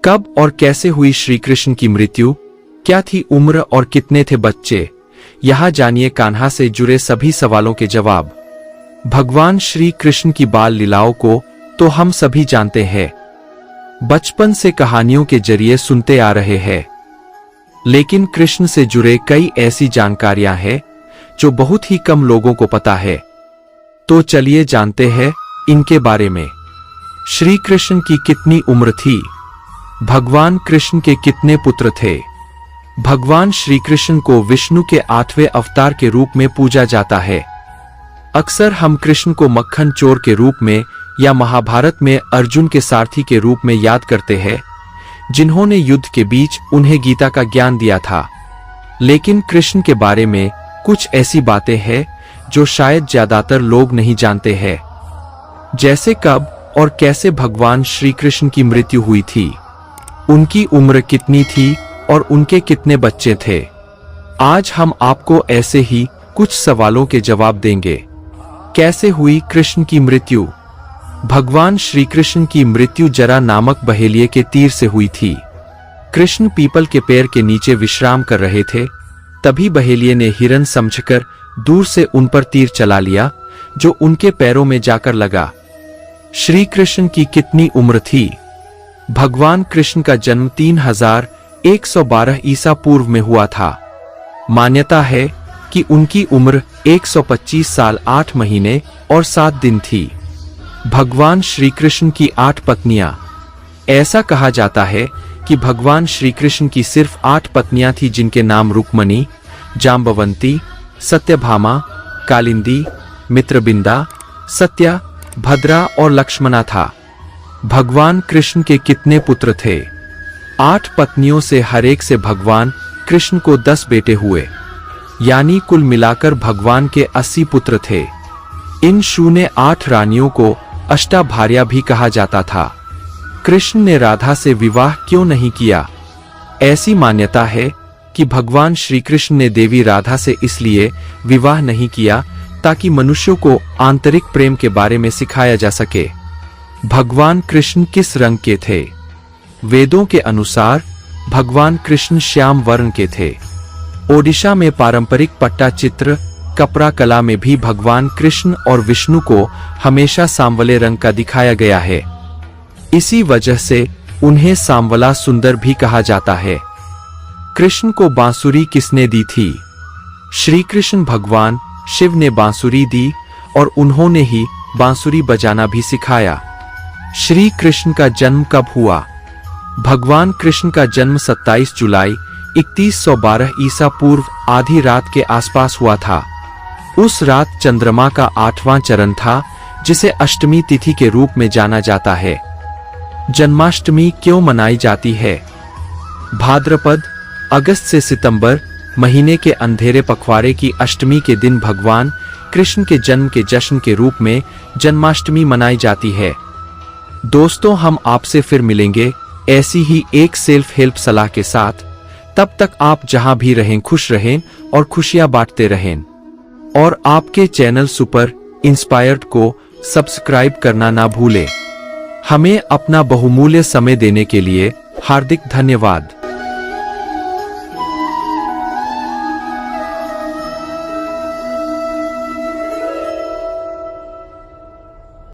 कब और कैसे हुई श्री कृष्ण की मृत्यु, क्या थी उम्र और कितने थे बच्चे, यहाँ जानिए कान्हा से जुड़े सभी सवालों के जवाब। भगवान श्री कृष्ण की बाल लीलाओं को तो हम सभी जानते हैं, बचपन से कहानियों के जरिए सुनते आ रहे हैं, लेकिन कृष्ण से जुड़े कई ऐसी जानकारियां हैं जो बहुत ही कम लोगों को पता है। तो चलिए जानते हैं इनके बारे में। श्री कृष्ण की कितनी उम्र थी? भगवान कृष्ण के कितने पुत्र थे? भगवान श्री कृष्ण को विष्णु के 8वें अवतार के रूप में पूजा जाता है। अक्सर हम कृष्ण को मक्खन चोर के रूप में या महाभारत में अर्जुन के सारथी के रूप में याद करते हैं, जिन्होंने युद्ध के बीच उन्हें गीता का ज्ञान दिया था। लेकिन कृष्ण के बारे में कुछ ऐसी बातें हैं जो शायद ज्यादातर लोग नहीं जानते हैं, जैसे कब और कैसे भगवान श्री कृष्ण की मृत्यु हुई थी, उनकी उम्र कितनी थी और उनके कितने बच्चे थे। आज हम आपको ऐसे ही कुछ सवालों के जवाब देंगे। कैसे हुई कृष्ण की मृत्यु? भगवान श्री कृष्ण की मृत्यु जरा नामक बहेलिये के तीर से हुई थी। कृष्ण पीपल के पेड़ के नीचे विश्राम कर रहे थे, तभी बहेलिये ने हिरन समझकर दूर से उन पर तीर चला लिया, जो उनके पैरों में जाकर लगा। श्री कृष्ण की कितनी उम्र थी? भगवान कृष्ण का जन्म 3112 ईसा पूर्व में हुआ था। मान्यता है कि उनकी उम्र 125 साल 8 महीने और 7 दिन थी। भगवान श्री कृष्ण की 8 पत्नियां। ऐसा कहा जाता है कि भगवान श्री कृष्ण की सिर्फ 8 पत्नियां थी, जिनके नाम रुक्मणी, जाम्बवंती, सत्यभामा, कालिंदी, मित्रबिंदा, सत्या, भद्रा और लक्ष्मणा था। भगवान कृष्ण के कितने पुत्र थे? 8 पत्नियों से हर एक से भगवान कृष्ण को 10 बेटे हुए, यानी कुल मिलाकर भगवान के 80 पुत्र थे। इन शून्य 8 रानियों को अष्टाभार्या भी कहा जाता था। कृष्ण ने राधा से विवाह क्यों नहीं किया? ऐसी मान्यता है कि भगवान श्री कृष्ण ने देवी राधा से इसलिए विवाह नहीं किया ताकि मनुष्यों को आंतरिक प्रेम के बारे में सिखाया जा सके। भगवान कृष्ण किस रंग के थे? वेदों के अनुसार भगवान कृष्ण श्याम वर्ण के थे। ओडिशा में पारंपरिक पट्टा चित्र कपड़ा कला में भी भगवान कृष्ण और विष्णु को हमेशा सांवले रंग का दिखाया गया है। इसी वजह से उन्हें सांवला सुंदर भी कहा जाता है। कृष्ण को बांसुरी किसने दी थी? श्री कृष्ण भगवान शिव ने बांसुरी दी और उन्होंने ही बांसुरी बजाना भी सिखाया। श्री कृष्ण का जन्म कब हुआ? भगवान कृष्ण का जन्म 27 जुलाई 3112 ईसा पूर्व आधी रात के आसपास हुआ था। उस रात चंद्रमा का 8वां चरण था, जिसे अष्टमी तिथि के रूप में जाना जाता है। जन्माष्टमी क्यों मनाई जाती है? भाद्रपद अगस्त से सितंबर महीने के अंधेरे पखवाड़े की अष्टमी के दिन भगवान कृष्ण के जन्म के जश्न के रूप में जन्माष्टमी मनाई जाती है। दोस्तों, हम आपसे फिर मिलेंगे ऐसी ही एक सेल्फ हेल्प सलाह के साथ। तब तक आप जहां भी रहें खुश रहें और खुशियां बांटते रहें। और आपके चैनल सुपर इंस्पायर्ड को सब्सक्राइब करना ना भूलें। हमें अपना बहुमूल्य समय देने के लिए हार्दिक धन्यवाद।